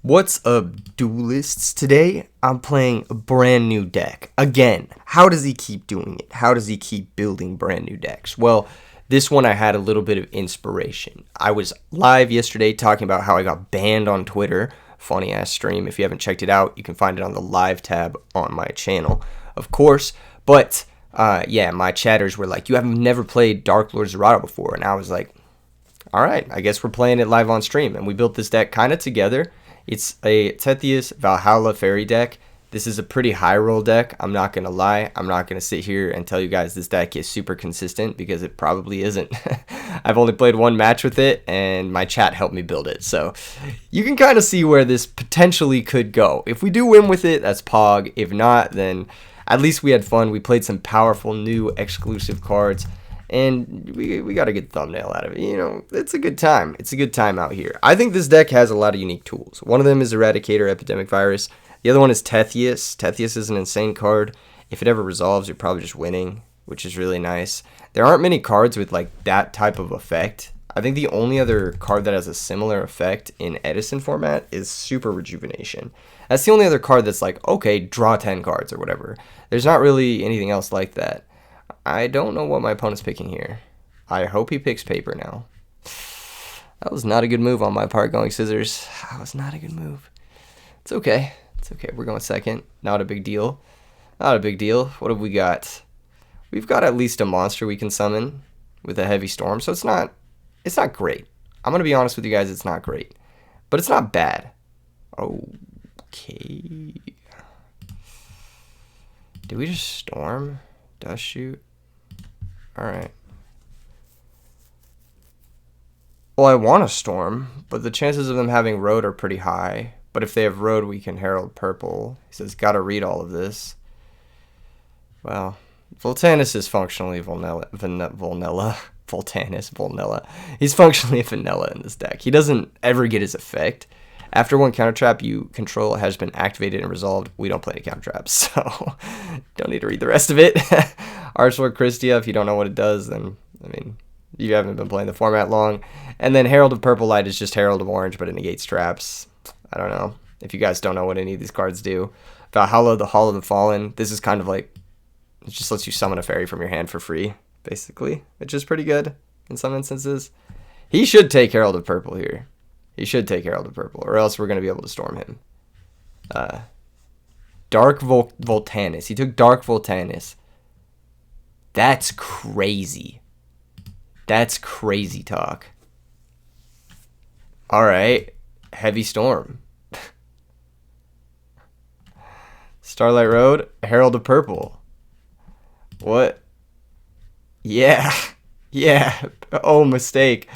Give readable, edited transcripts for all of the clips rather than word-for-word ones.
What's up, duelists? Today, I'm playing a brand new deck. Again, how does he keep doing it? How does he keep building brand new decks? Well, this one I had a little bit of inspiration. I was live yesterday talking about how I got banned on Twitter. Funny ass stream. If you haven't checked it out, you can find it on the live tab on my channel, of course. But yeah, my chatters were like, "You have never played DARKLORD Zerato before," and I was like, "All right, I guess we're playing it live on stream." And we built this deck kind of together. It's a Tethys Valhalla Fairy deck. This is a pretty high roll deck. I'm not going to lie. I'm not going to sit here and tell you guys this deck is super consistent because it probably isn't. I've only played one match with it and my chat helped me build it. So you can kind of see where this potentially could go. If we do win with it, that's Pog. If not, then at least we had fun. We played some powerful new exclusive cards. And we got a good thumbnail out of it. You know, it's a good time. It's a good time out here. I think this deck has a lot of unique tools. One of them is Eradicator Epidemic Virus. The other one is Tethys. Tethys is an insane card. If it ever resolves, you're probably just winning, which is really nice. There aren't many cards with like that type of effect. I think the only other card that has a similar effect in Edison format is Super Rejuvenation. That's the only other card that's like, okay, draw 10 cards or whatever. There's not really anything else like that. I don't know what my opponent's picking here. I hope he picks paper now. That was not a good move on my part, going scissors. That was not a good move. It's okay. It's okay. We're going second. Not a big deal. Not a big deal. What have we got? We've got at least a monster we can summon with a heavy storm, so it's not great. I'm going to be honest with you guys, it's not great. But it's not bad. Okay. Did we just storm? Dust shoot? Alright. Well, I want to storm, but the chances of them having road are pretty high. But if they have road, we can herald purple. He says, gotta read all of this. Well, Voltanis is functionally vanilla. Voltanis, vanilla. He's functionally a vanilla in this deck. He doesn't ever get his effect. After one counter trap you control has been activated and resolved, we don't play any counter traps, so don't need to read the rest of it. Archlord Christia, if you don't know what it does, then, I mean, you haven't been playing the format long. And then Herald of Purple Light is just Herald of Orange, but it negates traps. I don't know if you guys don't know what any of these cards do. Valhalla, the Hall of the Fallen, this is kind of like, it just lets you summon a fairy from your hand for free, basically, which is pretty good in some instances. He should take Herald of Purple here. He should take Herald of Purple, or else we're going to be able to storm him. Dark Voltanis. He took Dark Voltanis. That's crazy. That's crazy talk. Alright. Heavy Storm. Starlight Road. Herald of Purple. What? Yeah. Yeah. Oh, mistake.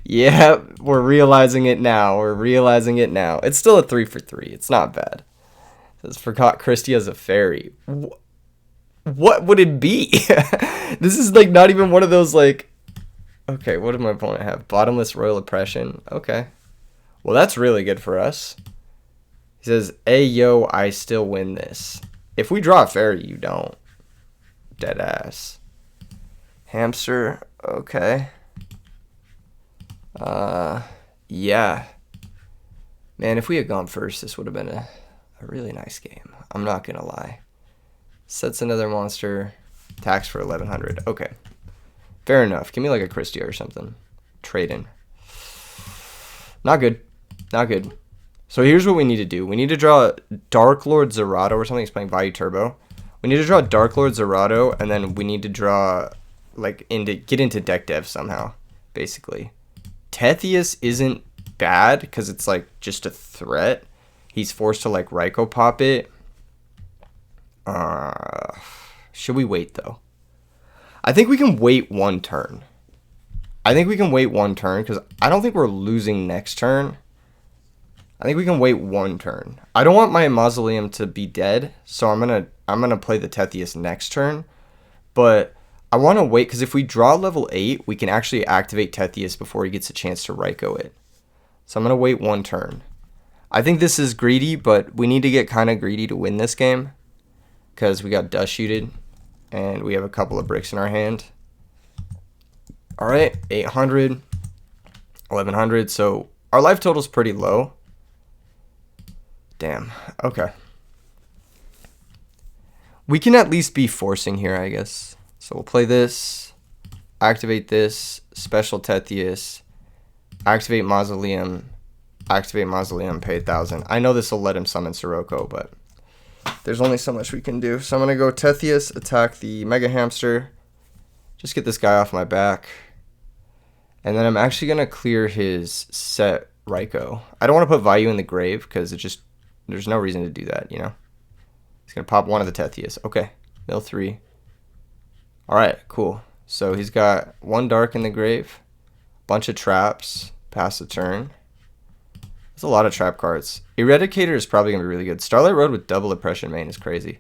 Yeah, we're realizing it now. We're realizing it now. It's still a 3 for 3. It's not bad. It says, forgot Christie as a fairy. What would it be? This is like not even one of those like... Okay, what did my opponent have? Bottomless Royal Oppression. Okay. Well, that's really good for us. He says, hey, yo, I still win this. If we draw a fairy, you don't. Dead ass. Hamster. Okay. Yeah. Man, if we had gone first, this would have been a really nice game. I'm not gonna lie. Sets another monster. Attacks for 1100. Okay. Fair enough. Give me like a Christia or something. Trade in. Not good. Not good. So here's what we need to do. We need to draw DARKLORD Zerato or something. He's playing Value Turbo. We need to draw DARKLORD Zerato, and then we need to draw, like, get into deck dev somehow, basically. Tethys isn't bad because it's like just a threat. He's forced to like Raikou pop it. Should we wait though? I think we can wait one turn. I think we can wait one turn because I don't think we're losing next turn. I think we can wait one turn. I don't want my Mausoleum to be dead, so I'm gonna play the Tethys next turn. But I want to wait, because if we draw level 8, we can actually activate Tethys before he gets a chance to Raikou it. So I'm going to wait one turn. I think this is greedy, but we need to get kind of greedy to win this game, because we got dust shooted, and we have a couple of bricks in our hand. Alright, 800, 1100, so our life total is pretty low. Damn. Okay. We can at least be forcing here, I guess. So we'll play this, activate this, special Tethius, activate Mausoleum, pay 1,000. I know this will let him summon Sirocco, but there's only so much we can do. So I'm going to go Tethius, attack the Mega Hamster, just get this guy off my back. And then I'm actually going to clear his set Raikou. I don't want to put Vayu in the grave because there's no reason to do that, you know? He's going to pop one of the Tethius. Okay, mill 3. Alright, cool. So he's got one Dark in the grave, bunch of traps, pass the turn. There's a lot of trap cards. Eradicator is probably going to be really good. Starlight Road with double Oppression main is crazy,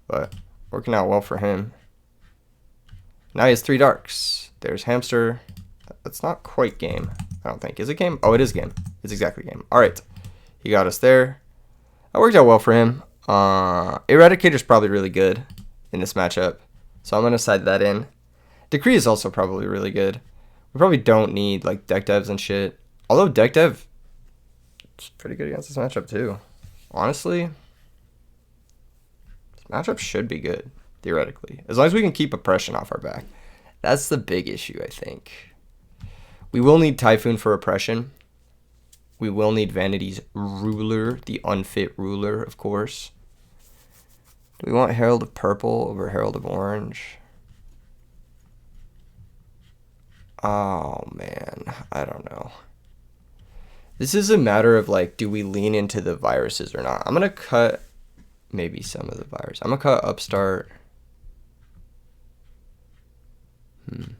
but working out well for him. Now he has 3 Darks. There's Hamster. That's not quite game, I don't think. Is it game? Oh, it is game. It's exactly game. Alright, he got us there. That worked out well for him. Eradicator's probably really good in this matchup, so I'm going to side that in. Decree is also probably really good. We probably don't need like deck devs and shit. Although deck dev is pretty good against this matchup too. Honestly, this matchup should be good, theoretically. As long as we can keep oppression off our back. That's the big issue, I think. We will need Typhoon for oppression. We will need Vanity's Ruler, the unfit ruler, of course. Do we want Herald of Purple over Herald of Orange? Oh, man. I don't know. This is a matter of, like, do we lean into the viruses or not? I'm going to cut maybe some of the virus. I'm going to cut Upstart. I'm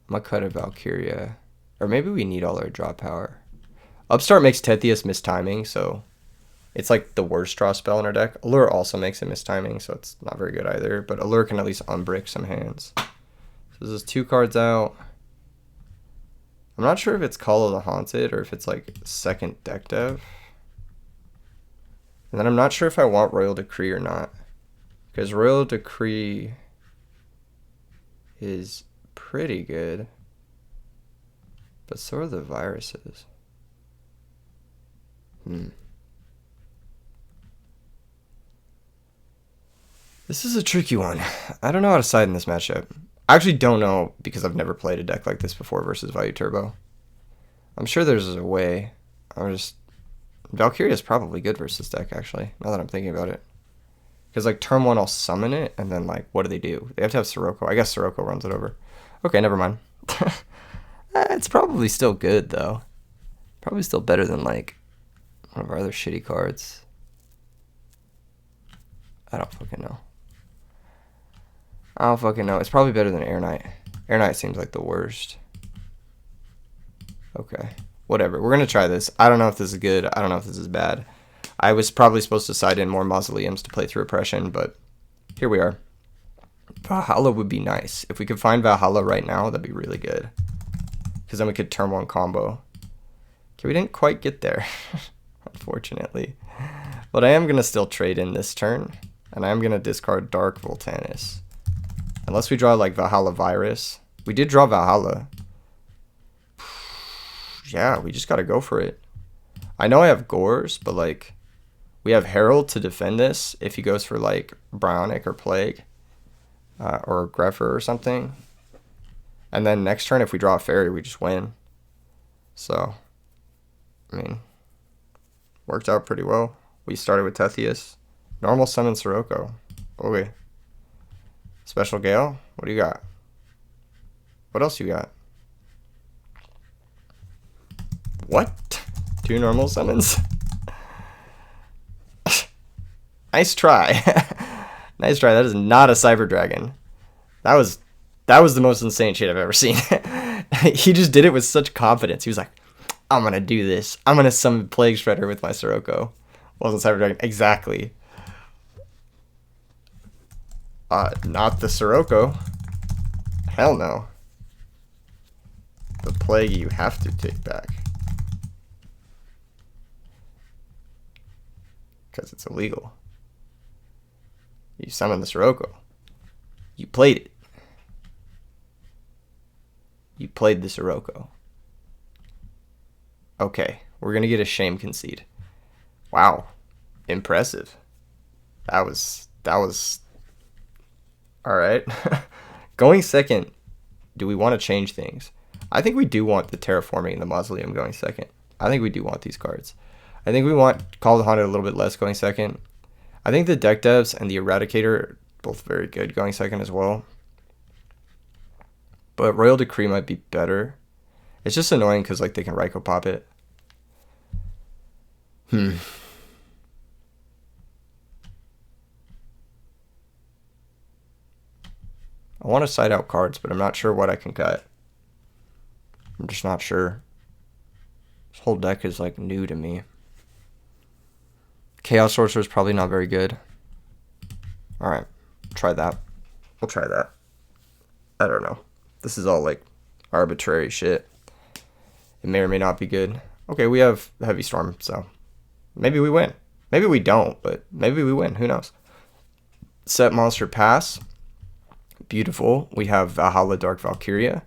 going to cut a Valkyria. Or maybe we need all our draw power. Upstart makes Tethius mistiming, so it's like the worst draw spell in our deck. Allure also makes it mistiming, so it's not very good either. But Allure can at least unbrick some hands. So this is 2 cards out. I'm not sure if it's Call of the Haunted or if it's like second deck dev. And then I'm not sure if I want Royal Decree or not. Because Royal Decree is pretty good. But so are the viruses. This is a tricky one. I don't know how to side in this matchup. I actually don't know because I've never played a deck like this before versus Vayu Turbo. I'm sure there's a way. Valkyria is probably good versus deck, actually, now that I'm thinking about it. Because, like, turn 1, I'll summon it, and then, like, what do? They have to have Sirocco. I guess Sirocco runs it over. Okay, never mind. It's probably still good, though. Probably still better than, like, one of our other shitty cards. I don't fucking know. I don't fucking know. It's probably better than Air Knight. Air Knight seems like the worst. Okay. Whatever. We're going to try this. I don't know if this is good. I don't know if this is bad. I was probably supposed to side in more Mausoleums to play through Oppression, but here we are. Valhalla would be nice. If we could find Valhalla right now, that'd be really good. Because then we could turn 1 combo. Okay, we didn't quite get there, unfortunately. But I am going to still trade in this turn, and I am going to discard Dark Voltanis. Unless we draw, like, Valhalla Virus. We did draw Valhalla. Yeah, we just got to go for it. I know I have Gores, but, like, we have Herald to defend this if he goes for, like, Bionic or Plague. Or Greffer or something. And then next turn, if we draw a Fairy, we just win. So, I mean, worked out pretty well. We started with Tethius. Normal summon Sirocco. Okay. Special Gale? What do you got? What else you got? What? 2 normal summons? Nice try. Nice try. That is not a Cyber Dragon. That was the most insane shit I've ever seen. He just did it with such confidence. He was like, I'm going to do this. I'm going to summon Plague Shredder with my Sirocco. Wasn't Cyber Dragon. Exactly. Not the Sirocco. Hell no. The Plague you have to take back. Because it's illegal. You summoned the Sirocco. You played it. You played the Sirocco. Okay, we're going to get a shame concede. Wow. Impressive. That was all right. Going second, do we want to change things? I think we do want the terraforming and the mausoleum going second. I think we do want these cards. I think we want Call of the Haunted a little bit less going second. I think the deck devs and the Eradicator are both very good going second as well. But Royal Decree might be better. It's just annoying because like they can Raikou pop it. I want to side out cards, but I'm not sure what I can cut. I'm just not sure. This whole deck is like new to me. Chaos Sorcerer is probably not very good. Alright, try that. We'll try that. I don't know. This is all like arbitrary shit. It may or may not be good. Okay, we have Heavy Storm, so maybe we win. Maybe we don't, but maybe we win. Who knows? Set monster pass. Beautiful. We have Valhalla Dark Valkyria.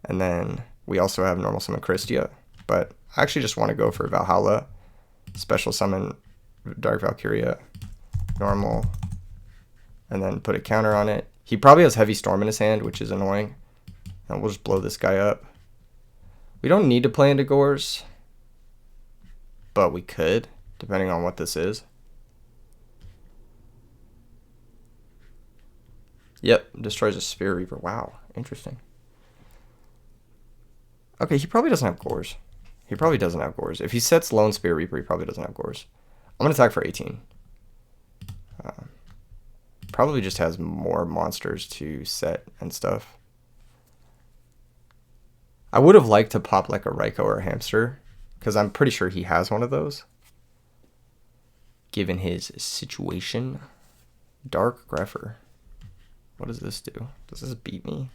And then we also have normal summon Christia. But I actually just want to go for Valhalla. Special summon Dark Valkyria. Normal. And then put a counter on it. He probably has Heavy Storm in his hand, which is annoying. And we'll just blow this guy up. We don't need to play into Gores. But we could, depending on what this is. Yep, destroys a Spear Reaper. Wow, interesting. Okay, he probably doesn't have Gores. He probably doesn't have Gores. If he sets Lone Spear Reaper, he probably doesn't have Gores. I'm going to attack for 18. Probably just has more monsters to set and stuff. I would have liked to pop like a Raikou or a Hamster, because I'm pretty sure he has one of those. Given his situation. Dark Grepher. What does this do? Does this beat me?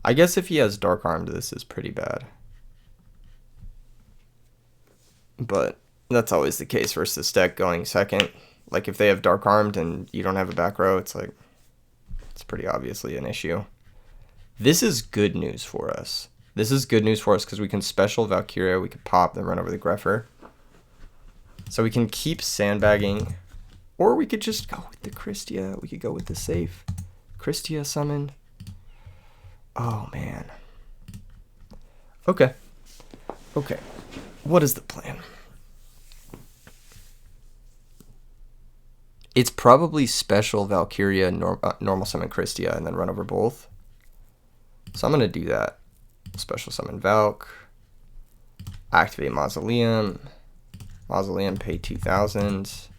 I guess if he has Dark Armed, this is pretty bad. But that's always the case versus this deck going second. Like if they have Dark Armed and you don't have a back row, it's like, it's pretty obviously an issue. This is good news for us. This is good news for us because we can special Valkyria, we can pop, then run over the Grepher. So we can keep sandbagging, or we could just go with the Christia. We could go with the safe Christia summon. Oh, man. Okay. Okay. What is the plan? It's probably special Valkyria, normal summon Christia, and then run over both. So I'm going to do that. Special summon Valk. Activate Mausoleum. Mausoleum, pay 2,000.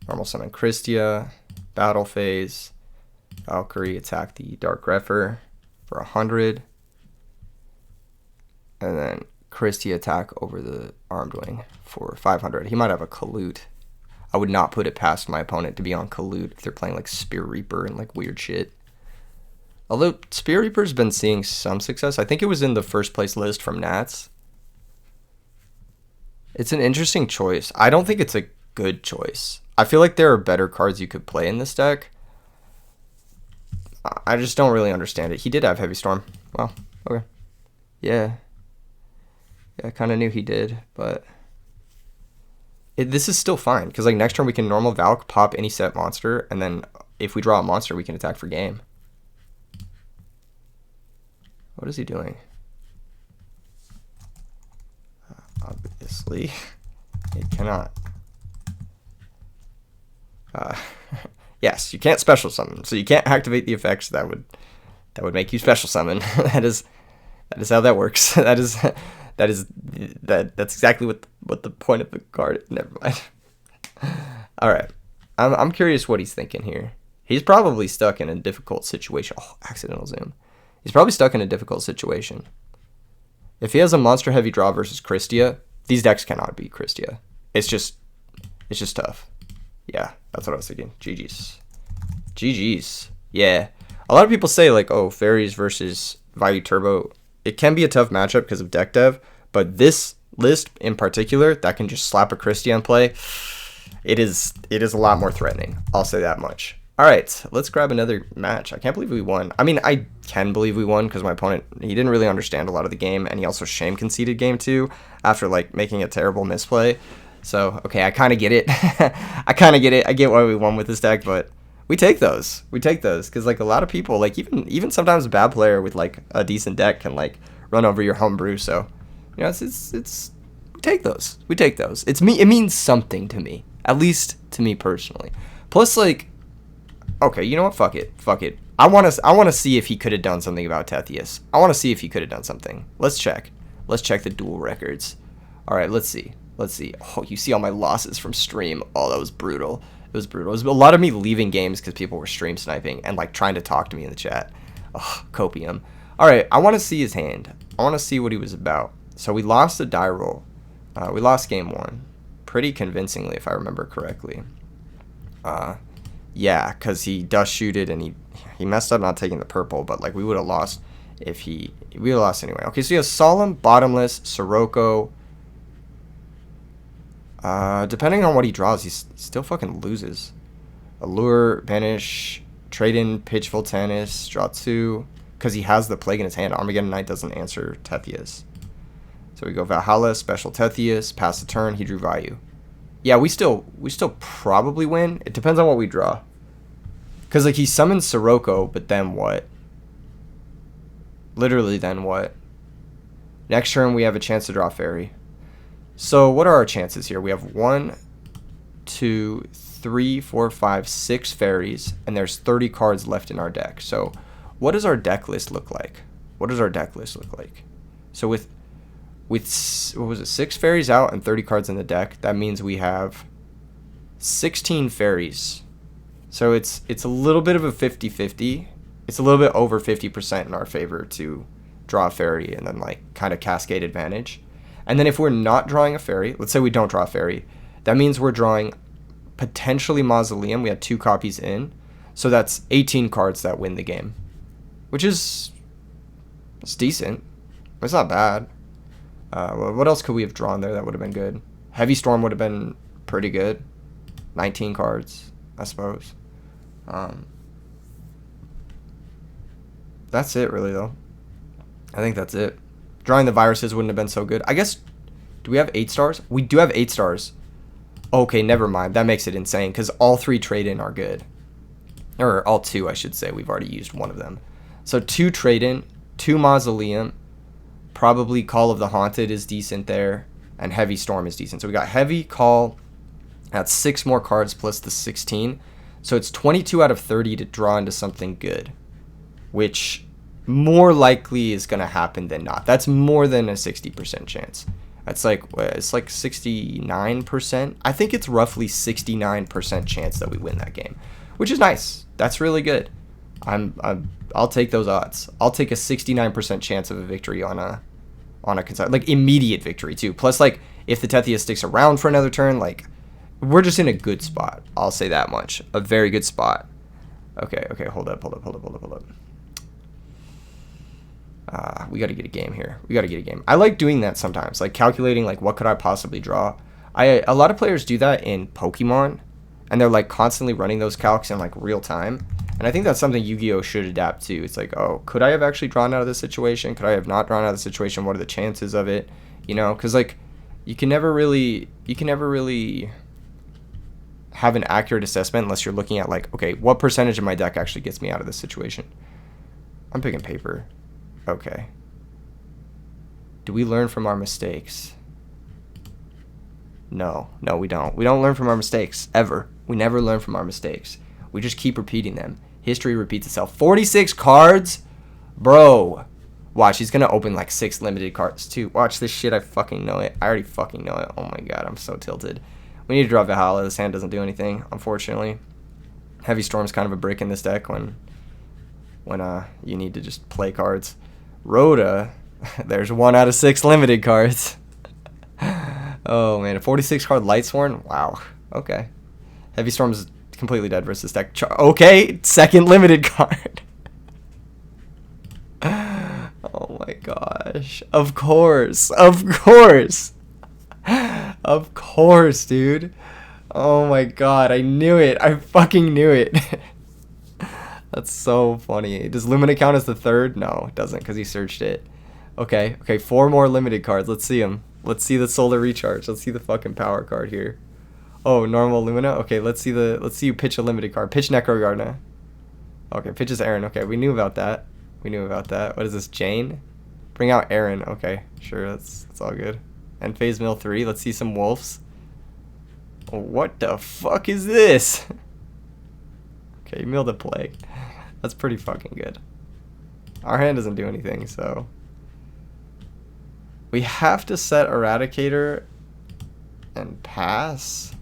Normal summon Christia. Battle phase. Valkyrie, attack the Dark Grepher for 100. And then Christia attack over the Armed Wing for 500. He might have a Kalute. I would not put it past my opponent to be on Kalute if they're playing like Spear Reaper and like weird shit. Although Spear Reaper's been seeing some success. I think it was in the first place list from Nats. It's an interesting choice. I don't think it's a good choice. I feel like there are better cards you could play in this deck. I just don't really understand it. He did have Heavy Storm. Well, okay. Yeah. Yeah, I kind of knew he did, but this is still fine. Because like next turn we can normal Valk, pop any set monster, and then if we draw a monster, we can attack for game. What is he doing? Obviously, it cannot. Yes, you can't special summon, so you can't activate the effects that would make you special summon. that is how that works. That's exactly what the point of the card is. Never mind. All right, I'm curious what he's thinking here. He's probably stuck in a difficult situation. Oh, accidental zoom. He's probably stuck in a difficult situation. If he has a monster heavy draw versus Christia, these decks cannot beat Christia. It's just tough. Yeah, that's what I was thinking. GG's. GG's. Yeah. A lot of people say like, oh, Fairies versus Vayu Turbo. It can be a tough matchup because of deck dev, but this list in particular that can just slap a Christia and play, it is a lot more threatening. I'll say that much. All right, let's grab another match. I can't believe we won. I mean, I can believe we won because my opponent, he didn't really understand a lot of the game, and he also shame conceded game 2 after like making a terrible misplay. So, okay, I kind of get it. I kind of get it. I get why we won with this deck, but we take those. We take those because like a lot of people, like even sometimes a bad player with like a decent deck can like run over your homebrew. So, you know, it's we take those. We take those. It means something to me, at least to me personally. Plus, like, okay, you know what? Fuck it. I want to see if he could have done something about Tethius. I want to see if he could have done something. Let's check. Let's check the duel records. All right, let's see. Oh, you see all my losses from stream. Oh, that was brutal. It was brutal. It was a lot of me leaving games because people were stream sniping and like trying to talk to me in the chat. Oh, copium. All right, I want to see his hand. I want to see what he was about. So we lost a die roll. We lost game 1 pretty convincingly, if I remember correctly. Yeah, because he dust shooted and he messed up not taking the purple, but like we would have lost if we would have lost anyway. Okay, so he has Solemn, Bottomless, Sirocco. Depending on what he draws, he still fucking loses. Allure, Banish, Trade in, Pitch Voltanis, draw 2. Because he has the Plague in his hand. Armageddon Knight doesn't answer Tethius. So we go Valhalla, Special Tethius, pass the turn, he drew Vayu. Yeah, we still probably win. It depends on what we draw. Because like he summons Sirocco, but then what? Literally then what? Next turn we have a chance to draw Fairy. So what are our chances here? We have 1, 2, 3, 4, 5, 6 fairies, and there's 30 cards left in our deck. So what does our deck list look like? So with what was it, 6 fairies out and 30 cards in the deck, that means we have 16 fairies. So it's a little bit of a 50-50. It's a little bit over 50% in our favor to draw a fairy and then like kind of cascade advantage. And then if we're not drawing a fairy, let's say we don't draw a fairy, that means we're drawing potentially Mausoleum. We had 2 copies in. So that's 18 cards that win the game, which is it's decent. It's not bad. What else could we have drawn there that would have been good? Heavy Storm would have been pretty good. 19 cards, I suppose. That's it, really, though. I think that's it. Drawing the viruses wouldn't have been so good. I guess, do we have 8 stars? We do have 8 stars. Okay, never mind. That makes it insane, because all 3 trade-in are good. Or all 2, I should say. We've already used one of them. So 2 trade-in, 2 Mausoleum, probably Call of the Haunted is decent there, and Heavy Storm is decent. So we got Heavy, Call, that's 6 more cards plus the 16. So it's 22 out of 30 to draw into something good, which more likely is going to happen than not. That's more than a 60% chance. That's like, it's like 69%. I think it's roughly 69% chance that we win that game, which is nice. That's really good. I'll take those odds. I'll take a 69% chance of a victory on a like immediate victory too. Plus, like if the Tethius sticks around for another turn, like we're just in a good spot. I'll say that much. A very good spot. Okay, hold up. We got to get a game here. I like doing that sometimes, like calculating like what could I possibly draw. A lot of players do that in Pokemon, and they're like constantly running those calcs in like real time. And I think that's something Yu-Gi-Oh should adapt to. It's like, oh, could I have actually drawn out of this situation? Could I have not drawn out of the situation? What are the chances of it? You know, because like you can never really have an accurate assessment unless you're looking at like, okay, what percentage of my deck actually gets me out of this situation? I'm picking paper. Okay. Do we learn from our mistakes? No, we don't. We don't learn from our mistakes, ever. We never learn from our mistakes. We just keep repeating them. History repeats itself. 46 cards? Bro. Watch, he's going to open like 6 limited cards too. Watch this shit, I fucking know it. I already fucking know it. Oh my god, I'm so tilted. We need to draw Valhalla. This hand doesn't do anything, unfortunately. Heavy Storm's kind of a brick in this deck when you need to just play cards. Rhoda, there's 1 out of 6 limited cards. Oh man, a 46 card Lightsworn? Wow. Okay. Heavy Storm's completely dead versus deck. Okay, 2nd limited card. Oh my gosh. Of course, dude. Oh my god, I knew it. I fucking knew it. That's so funny. Does Lumina count as the 3rd? No, it doesn't because he searched it. Okay, 4 more limited cards. Let's see them. Let's see the solar recharge. Let's see the fucking power card here. Oh, normal Lumina. Okay, let's see you pitch a limited card. Pitch Necro Gardener. Okay, pitches Aaron. Okay, we knew about that. We knew about that. What is this, Jane? Bring out Aaron. Okay, sure, that's all good. And phase mill 3. Let's see some wolves. Oh, what the fuck is this? Okay, you milled a plague. That's pretty fucking good. Our hand doesn't do anything, so we have to set Eradicator and pass.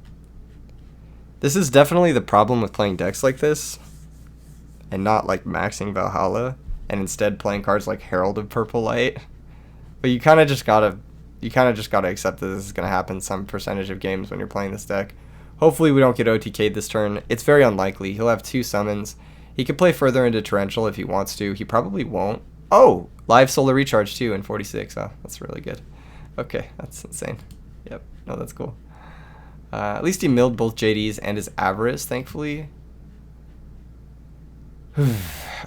This is definitely the problem with playing decks like this and not like maxing Valhalla and instead playing cards like Herald of Purple Light. But you kind of just gotta accept that this is gonna happen some percentage of games when you're playing this deck. Hopefully we don't get OTK'd this turn. It's very unlikely. He'll have 2 summons. He could play further into Torrential if he wants to. He probably won't. Oh, live Solar Recharge too in 46. Oh, that's really good. Okay, that's insane. Yep, no, that's cool. At least he milled both JDs and his Avarice, thankfully.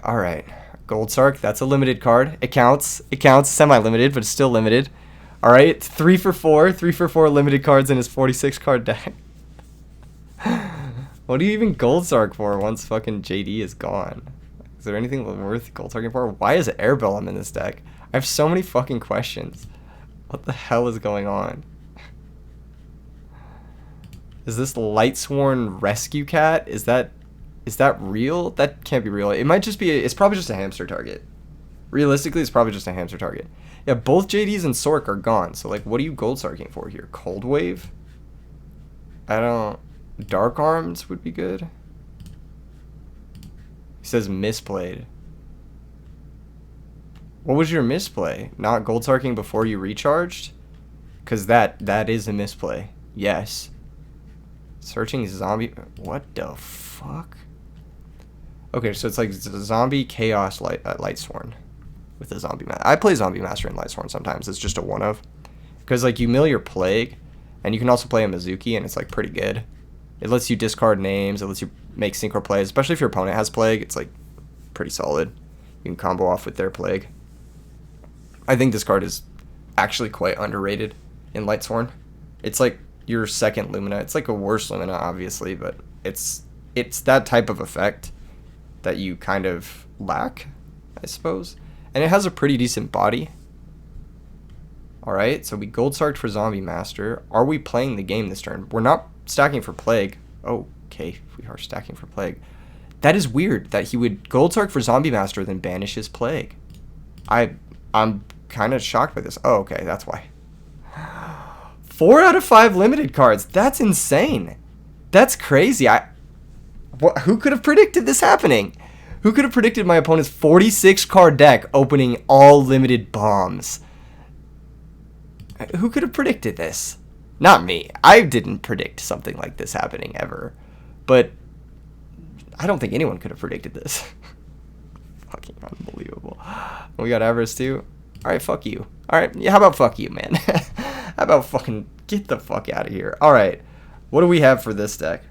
Alright. Gold Sark, that's a limited card. It counts. It counts. Semi-limited, but it's still limited. Alright, 3 for 4. 3 for 4 limited cards in his 46 card deck. What do you even Gold Sark for once fucking JD is gone? Is there anything worth Gold Sarking for? Why is it Airbellum in this deck? I have so many fucking questions. What the hell is going on? Is this Lightsworn Rescue Cat? Is that real? That can't be real. It might just be, it's probably just a hamster target. Realistically, it's probably just a hamster target. Yeah, both JDs and Sork are gone. So, like, what are you Gold Sarking for here? Cold Wave? Dark Arms would be good. He says misplayed. What was your misplay? Not Gold Sarking before you recharged? Because that is a misplay. Yes. Searching zombie. What the fuck? Okay, so it's like zombie chaos Lightsworn with a zombie master. I play zombie master in Lightsworn sometimes. It's just a one of, because like you mill your plague, and you can also play a Mizuki, and it's like pretty good. It lets you discard names. It lets you make synchro plays, especially if your opponent has plague. It's like pretty solid. You can combo off with their plague. I think this card is actually quite underrated in Lightsworn. It's like your second Lumina. It's like a worse Lumina, obviously, but it's that type of effect that you kind of lack, I suppose. And it has a pretty decent body. Alright, so we Gold Sarked for Zombie Master. Are we playing the game this turn? We're not stacking for Plague. Oh, okay, we are stacking for Plague. That is weird that he would Gold Sark for Zombie Master, then banish his Plague. I'm kind of shocked by this. Oh, okay, that's why. 4 out of 5 limited cards. That's insane. That's crazy. Who could have predicted this happening? Who could have predicted my opponent's 46 card deck opening all limited bombs? Who could have predicted this? Not me. I didn't predict something like this happening ever. But I don't think anyone could have predicted this. Fucking unbelievable. We got Avarice too. Alright, fuck you. Alright, yeah, how about fuck you, man? How about fucking get the fuck out of here? Alright, what do we have for this deck?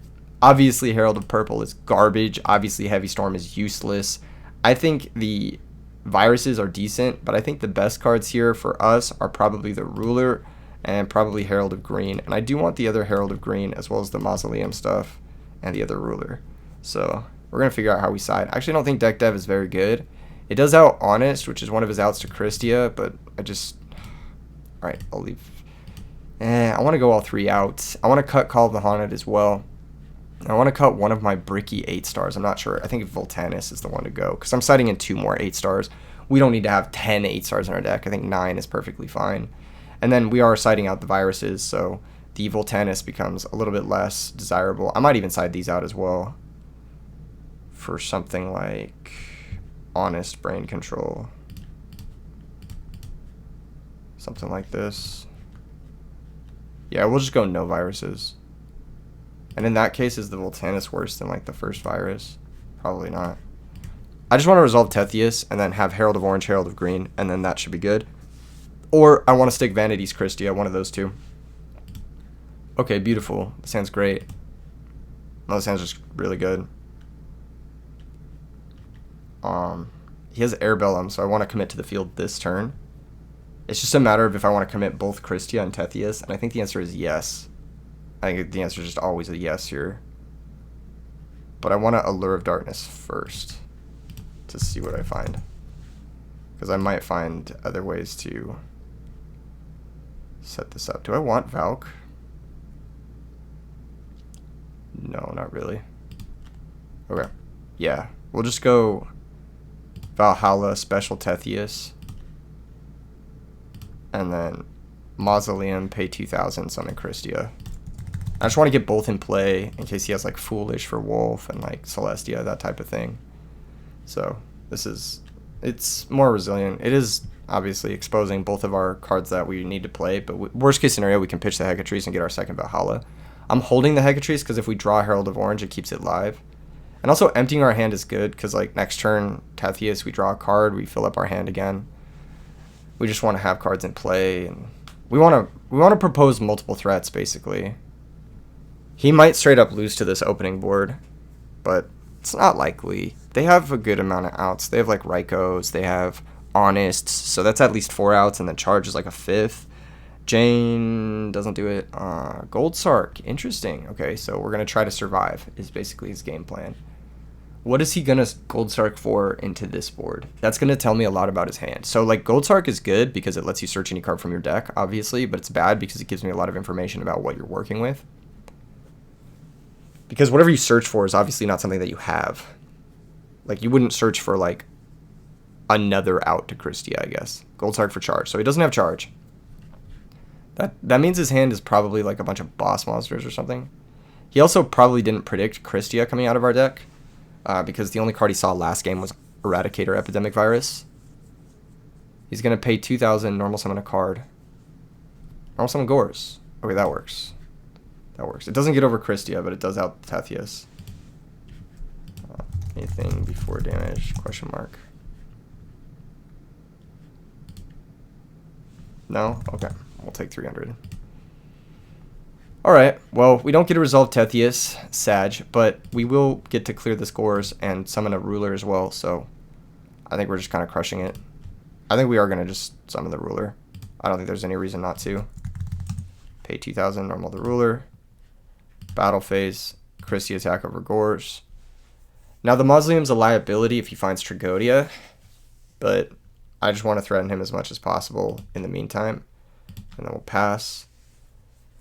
Obviously, Herald of Purple is garbage. Obviously, Heavy Storm is useless. I think the viruses are decent, but I think the best cards here for us are probably the Ruler and probably Herald of Green. And I do want the other Herald of Green as well as the Mausoleum stuff and the other Ruler. So we're going to figure out how we side. I actually don't think Deck Dev is very good. It does out Honest, which is one of his outs to Christia, but I just... Alright, I'll leave. I want to go all 3 outs. I want to cut Call of the Haunted as well. I want to cut one of my bricky 8 stars. I'm not sure. I think Voltanis is the one to go, because I'm siding in 2 more 8 stars. We don't need to have 10 8 stars in our deck. I think 9 is perfectly fine. And then we are siding out the viruses, so the Voltanis becomes a little bit less desirable. I might even side these out as well for something like Honest Brain Control. Something like this. Yeah, we'll just go no viruses. And in that case, is the Voltanis worse than like the first virus? Probably not. I just want to resolve Tethius and then have Herald of Orange, Herald of Green, and then that should be good. Or I want to stick Vanity's Christia, one of those two. Okay, beautiful. This hand's great. No, this hand's just really good. He has Airbellum, so I want to commit to the field this turn. It's just a matter of if I want to commit both Christia and Tethius, and I think the answer is yes. I think the answer is just always a yes here. But I want to Allure of Darkness first to see what I find. Because I might find other ways to set this up. Do I want Valk? No, not really. Okay. Yeah. We'll just go Valhalla, Special Tethius. And then Mausoleum, pay 2,000, summon Christia. I just want to get both in play in case he has like Foolish for Wolf and like Celestia, that type of thing. So this is, it's more resilient. It is obviously exposing both of our cards that we need to play, but worst case scenario, we can pitch the Hecatrice and get our second Valhalla. I'm holding the Hecatrice because if we draw Herald of Orange, it keeps it live. And also emptying our hand is good because like next turn, Tethius, we draw a card, we fill up our hand again. We just want to have cards in play, and we want to propose multiple threats basically. He might straight up lose to this opening board, but it's not likely. They have a good amount of outs. They have like Rykos, they have Honests, so that's at least 4 outs, and then Charge is like a 5th. Jane doesn't do it. Gold Sark, interesting. Okay, so we're going to try to survive is basically his game plan. What is he going to Gold Sark for into this board? That's going to tell me a lot about his hand. So like Gold Sark is good because it lets you search any card from your deck, obviously, but it's bad because it gives me a lot of information about what you're working with. Because whatever you search for is obviously not something that you have. Like, you wouldn't search for, like, another out to Christia, I guess. Gold Sark for Charge. So he doesn't have Charge. That means his hand is probably, like, a bunch of boss monsters or something. He also probably didn't predict Christia coming out of our deck. Because the only card he saw last game was Eradicator Epidemic Virus. He's going to pay 2,000, normal summon a card. Normal summon Gores. Okay, that works. That works. It doesn't get over Christia, but it does out Tethius. Anything before damage? Question mark. No? Okay. We'll take 300. Alright. Well, we don't get to resolve Tethius, Sag, but we will get to clear this Gores and summon a Ruler as well, so I think we're just kind of crushing it. I think we are going to just summon the Ruler. I don't think there's any reason not to. Pay 2,000, normal the Ruler. Battle phase, Christie attack over Gores. Now the Mausoleum's a liability if he finds Tragodia, but I just want to threaten him as much as possible in the meantime. And then we'll pass.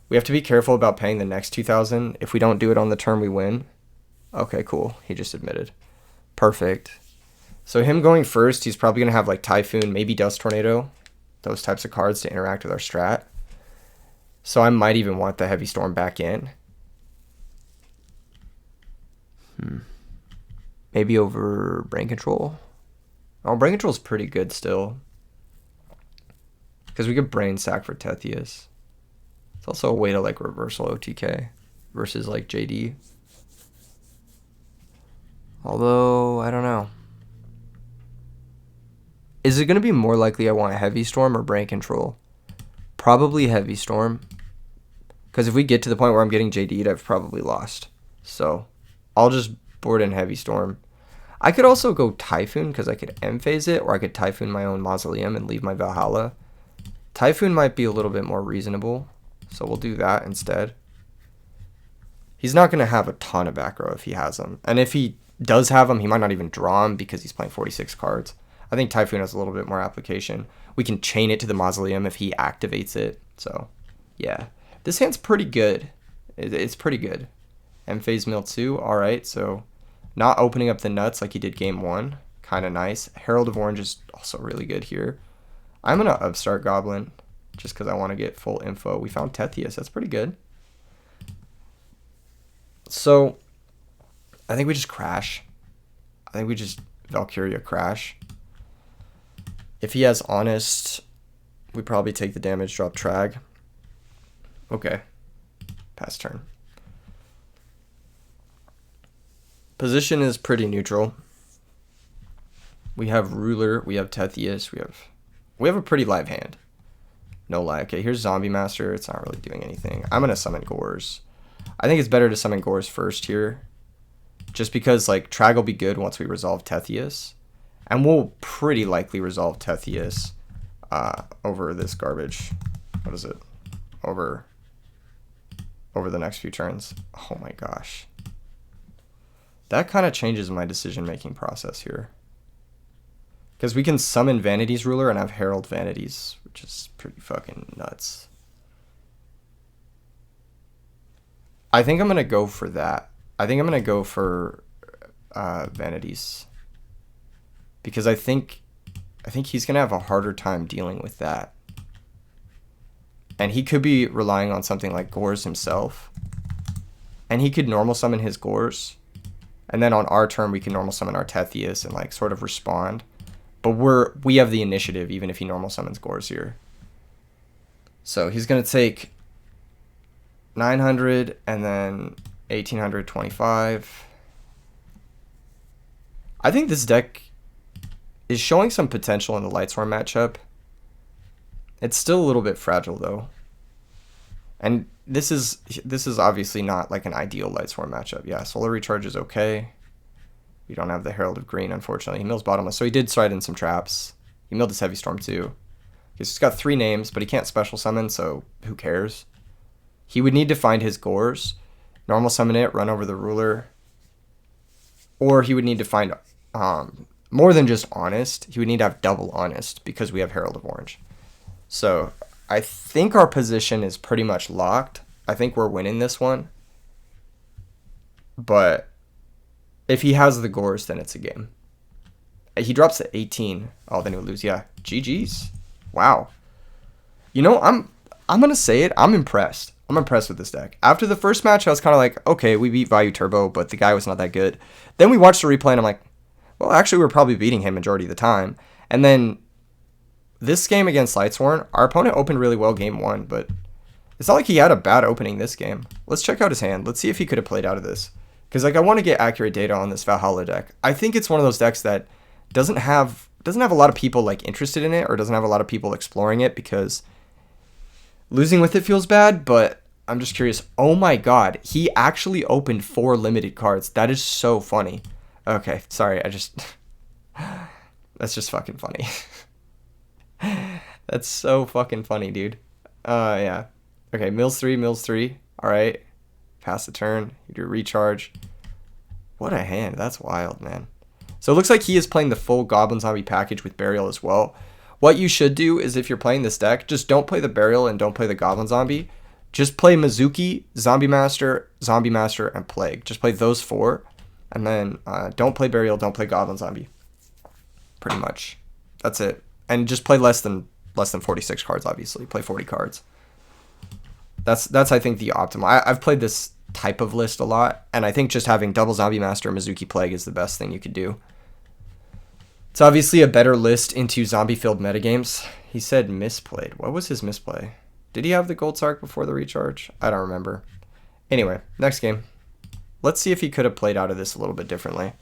We have to be careful about paying the next 2,000. If we don't do it on the turn, we win. Okay, cool. He just admitted. Perfect. So him going first, he's probably going to have like Typhoon, maybe Dust Tornado, those types of cards to interact with our strat. So I might even want the Heavy Storm back in. Maybe over Brain Control. Oh, Brain Control is pretty good still. Because we could Brain Sack for Tethius. It's also a way to like reversal OTK versus like JD. Although, I don't know. Is it going to be more likely I want Heavy Storm or Brain Control? Probably Heavy Storm. Because if we get to the point where I'm getting JD'd, I've probably lost. So I'll just board in Heavy Storm. I could also go Typhoon because I could M-phase it, or I could Typhoon my own Mausoleum and leave my Valhalla. Typhoon might be a little bit more reasonable, so we'll do that instead. He's not going to have a ton of back row if he has them. And if he does have them, he might not even draw them because he's playing 46 cards. I think Typhoon has a little bit more application. We can chain it to the Mausoleum if he activates it. So, yeah. This hand's pretty good. It's pretty good. M-phase Mill 2, alright, so not opening up the nuts like he did game 1. Kind of nice. Herald of Orange is also really good here. I'm going to Upstart Goblin just because I want to get full info. We found Tethius. That's pretty good. So, I think we just crash. I think we just Valkyria crash. If he has Honest, we probably take the damage, drop Trag. Okay. Pass turn. Position is pretty neutral. We have Ruler, we have Tethius, we have a pretty live hand. No lie. Okay, here's Zombie Master. It's not really doing anything. I'm gonna summon Gores. I think it's better to summon Gores first here. Just because like Trag will be good once we resolve Tethius. And we'll pretty likely resolve Tethius over this garbage. What is it? Over the next few turns. Oh my gosh. That kind of changes my decision-making process here. Because we can summon Vanity's Ruler and have Herald Vanities, which is pretty fucking nuts. I think I'm going to go for that. I think I'm going to go for Vanities. Because I think he's going to have a harder time dealing with that. And he could be relying on something like Gores himself. And he could normal summon his Gores. And then on our turn, we can normal summon our Tethius and like sort of respond. But we have the initiative even if he normal summons Gores here. So he's going to take 900 and then 1825. I think this deck is showing some potential in the Lightsworn matchup. It's still a little bit fragile though. And this is obviously not like an ideal Lightsworn matchup. Yeah, Solar Recharge is okay. We don't have the Herald of Green, unfortunately. He mills Bottomless, so he did slide in some traps. He milled his Heavy Storm too. He's got 3 names, but he can't special summon, so who cares? He would need to find his Gores, normal summon it, run over the Ruler. Or he would need to find more than just Honest. He would need to have double Honest because we have Herald of Orange. So I think our position is pretty much locked. I think we're winning this one. But if he has the Gores, then it's a game. He drops to 18. Oh, then he'll lose. Yeah. GG's. Wow. You know, I'm going to say it. I'm impressed. I'm impressed with this deck. After the first match, I was kind of like, okay, we beat Value Turbo, but the guy was not that good. Then we watched the replay, and I'm like, well, actually, we're probably beating him majority of the time. And then this game against Lightsworn, our opponent opened really well game 1, but it's not like he had a bad opening this game. Let's check out his hand. Let's see if he could have played out of this. Because like I want to get accurate data on this Valhalla deck. I think it's one of those decks that doesn't have a lot of people like interested in it, or doesn't have a lot of people exploring it because losing with it feels bad, but I'm just curious. Oh my god, he actually opened 4 limited cards. That is so funny. Okay, sorry, that's just fucking funny. That's so fucking funny, dude. Yeah. Okay, mills 3. Alright. Pass the turn. You do a recharge. What a hand. That's wild, man. So it looks like he is playing the full Goblin Zombie package with Burial as well. What you should do is if you're playing this deck, just don't play the Burial and don't play the Goblin Zombie. Just play Mizuki, Zombie Master, and Plague. Just play those 4. And then don't play Burial, don't play Goblin Zombie. Pretty much. That's it. And just play less than 46 cards, obviously. Play 40 cards. That's I think the optimal. I've played this type of list a lot, and I think just having double Zombie Master and Mizuki Plague is the best thing you could do. It's obviously a better list into zombie-filled metagames. He said misplayed. What was his misplay? Did he have the Gold Sark before the recharge? I don't remember. Anyway, next game. Let's see if he could have played out of this a little bit differently.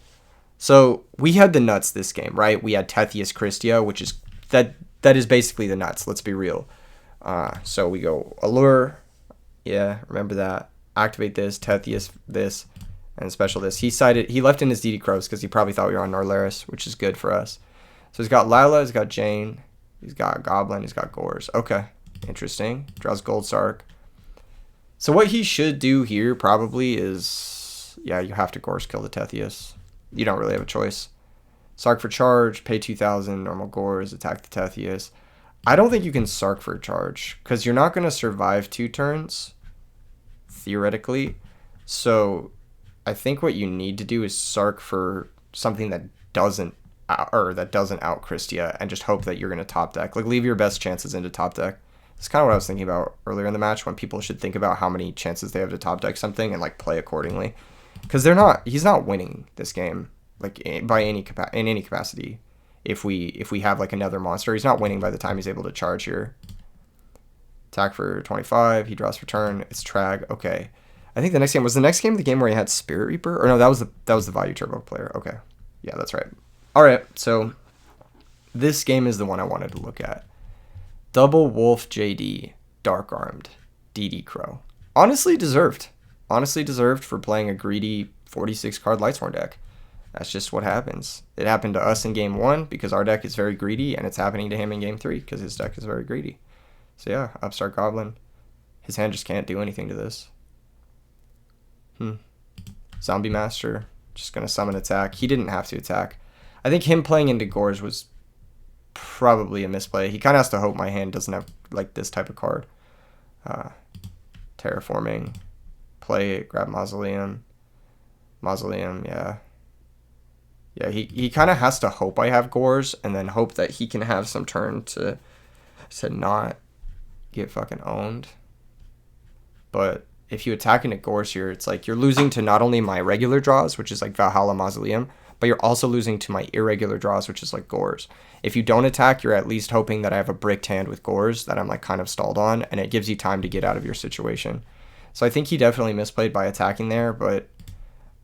So we had the nuts this game, right? We had Tethius Christia, which is that is basically the nuts. Let's be real. So we go Allure. Yeah, remember that. Activate this, Tethius this, and special this. He left in his DD Crows because he probably thought we were on Norlaris, which is good for us. So he's got Lila, he's got Jane, he's got Goblin, he's got Gores. Okay, interesting. Draws Gold Sark. So what he should do here probably is, yeah, you have to Gores kill the Tethius. You don't really have a choice. Sark for charge, pay 2,000, normal Gores, attack the Tethius. I don't think you can Sark for charge because you're not going to survive 2 turns, theoretically. So I think what you need to do is Sark for something that doesn't out Christia and just hope that you're going to top deck. Like, leave your best chances into top deck. That's kind of what I was thinking about earlier in the match, when people should think about how many chances they have to top deck something and like play accordingly. Because he's not winning this game like in any capacity. If we have like another monster, he's not winning by the time he's able to charge here. Attack for 25. He draws for turn. It's Trag. Okay. I think the next game was the game where he had Spirit Reaper, or no, that was the Value Turbo player. Okay. Yeah, that's right. All right. So this game is the one I wanted to look at. Double Wolf JD, Dark Armed, DD Crow. Honestly deserved for playing a greedy 46 card Lightsworn deck. That's just what happens. It happened to us in game 1 because our deck is very greedy, and it's happening to him in game 3 because his deck is very greedy. So yeah, Upstart Goblin. His hand just can't do anything to this. Zombie Master. Just going to summon attack. He didn't have to attack. I think him playing into Gores was probably a misplay. He kind of has to hope my hand doesn't have like this type of card. Terraforming. Play it. Grab Mausoleum. Mausoleum, yeah. Yeah, he kind of has to hope I have Gores and then hope that he can have some turn to not get fucking owned. But if you attack into Gores here, it's like you're losing to not only my regular draws, which is like Valhalla Mausoleum, but you're also losing to my irregular draws, which is like Gores. If you don't attack, you're at least hoping that I have a bricked hand with Gores that I'm like kind of stalled on, and it gives you time to get out of your situation. So I think he definitely misplayed by attacking there, but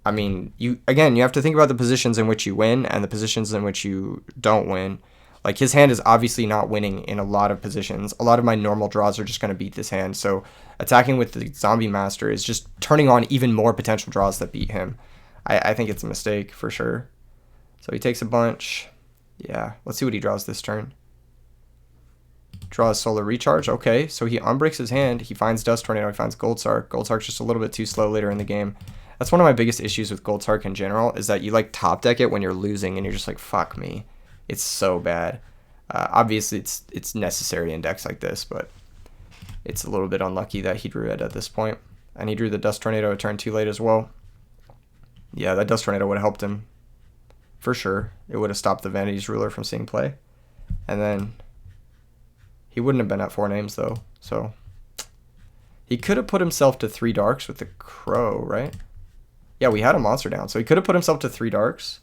I mean, you have to think about the positions in which you win and the positions in which you don't win. Like, his hand is obviously not winning in a lot of positions. A lot of my normal draws are just going to beat this hand. So attacking with the Zombie Master is just turning on even more potential draws that beat him. I think it's a mistake for sure. So he takes a bunch. Yeah, let's see what he draws this turn. Draws Solar Recharge. Okay, so he unbricks his hand. He finds Dust Tornado. He finds Gold Sark. Gold Sark's just a little bit too slow later in the game. That's one of my biggest issues with Gold Sark in general, is that you like top deck it when you're losing and you're just like, fuck me. It's so bad. Obviously, it's necessary in decks like this, but it's a little bit unlucky that he drew it at this point. And he drew the Dust Tornado a turn too late as well. Yeah, that Dust Tornado would have helped him. For sure. It would have stopped the Vanity's Ruler from seeing play. And then he wouldn't have been at 4 names, though. So he could have put himself to 3 darks with the Crow, right? Yeah, we had a monster down. So he could have put himself to 3 darks.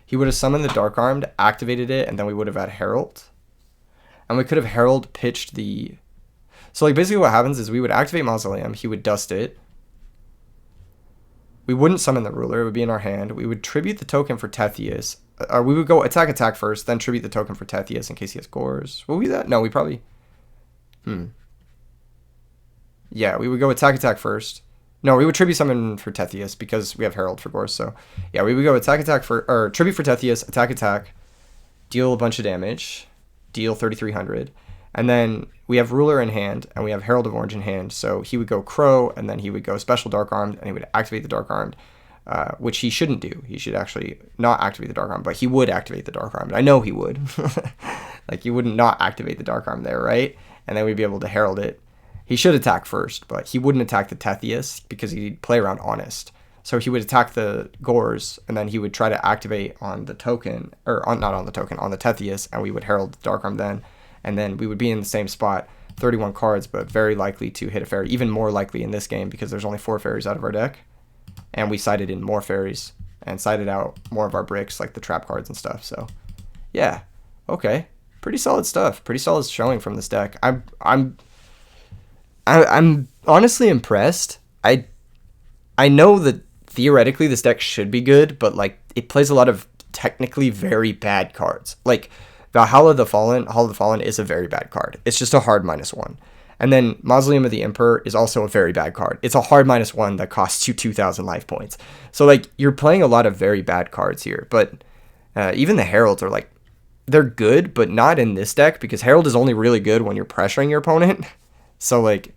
He would have summoned the Dark Armed, activated it, and then we would have had Herald. And we could have Herald pitched the... So like basically what happens is we would activate Mausoleum. He would dust it. We wouldn't summon the Ruler. It would be in our hand. We would tribute the token for Tethius. Or we would go attack first, then tribute the token for Tethius in case he has Gores. Will we do that? No, we probably... Yeah, we would go attack first. No, we would tribute summon for Tethius because we have Herald for Gores. So yeah, we would go attack for, or tribute for Tethius, attack, deal a bunch of damage, deal 3,300, and then we have Ruler in hand and we have Herald of Orange in hand. So he would go Crow and then he would go Special Dark Armed and he would activate the Dark Armed, which he shouldn't do. He should actually not activate the Dark Armed, but he would activate the Dark Armed. I know he would. Like, you wouldn't not activate the Dark Armed there, right? And then we'd be able to Herald it. He should attack first, but he wouldn't attack the Tethius because he'd play around Honest. So he would attack the Gores, and then he would try to activate on the token, or not on the token, on the Tethius, and we would Herald the Dark Arm then. And then we would be in the same spot, 31 cards, but very likely to hit a fairy. Even more likely in this game because there's only 4 fairies out of our deck. And we sided in more fairies and sided out more of our bricks, like the trap cards and stuff. So, yeah. Okay. Pretty solid stuff. Pretty solid showing from this deck. I'm honestly impressed. I know that theoretically this deck should be good, but like it plays a lot of technically very bad cards. Like Valhalla of the Fallen is a very bad card. It's just a hard -1. And then Mausoleum of the Emperor is also a very bad card. It's a hard -1 that costs you 2,000 life points. So like you're playing a lot of very bad cards here. But even the Heralds are like, they're good, but not in this deck because Herald is only really good when you're pressuring your opponent. So like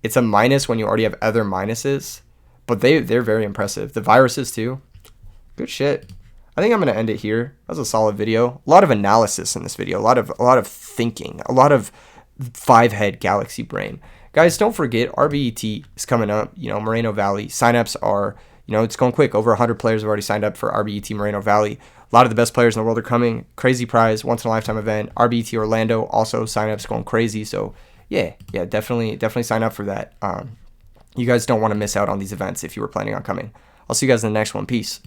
it's a minus when you already have other minuses. But they're very impressive. The viruses too. Good shit. I think I'm going to end it here. That was a solid video. A lot of analysis in this video. A lot of thinking. A lot of 5-head galaxy brain. Guys, don't forget, RBET is coming up. You know, Moreno Valley. Signups are, you know, it's going quick. Over 100 players have already signed up for RBET Moreno Valley. A lot of the best players in the world are coming. Crazy prize, once-in-a-lifetime event. RBET Orlando, also signups going crazy. So, yeah, definitely sign up for that. You guys don't want to miss out on these events if you were planning on coming. I'll see you guys in the next one. Peace.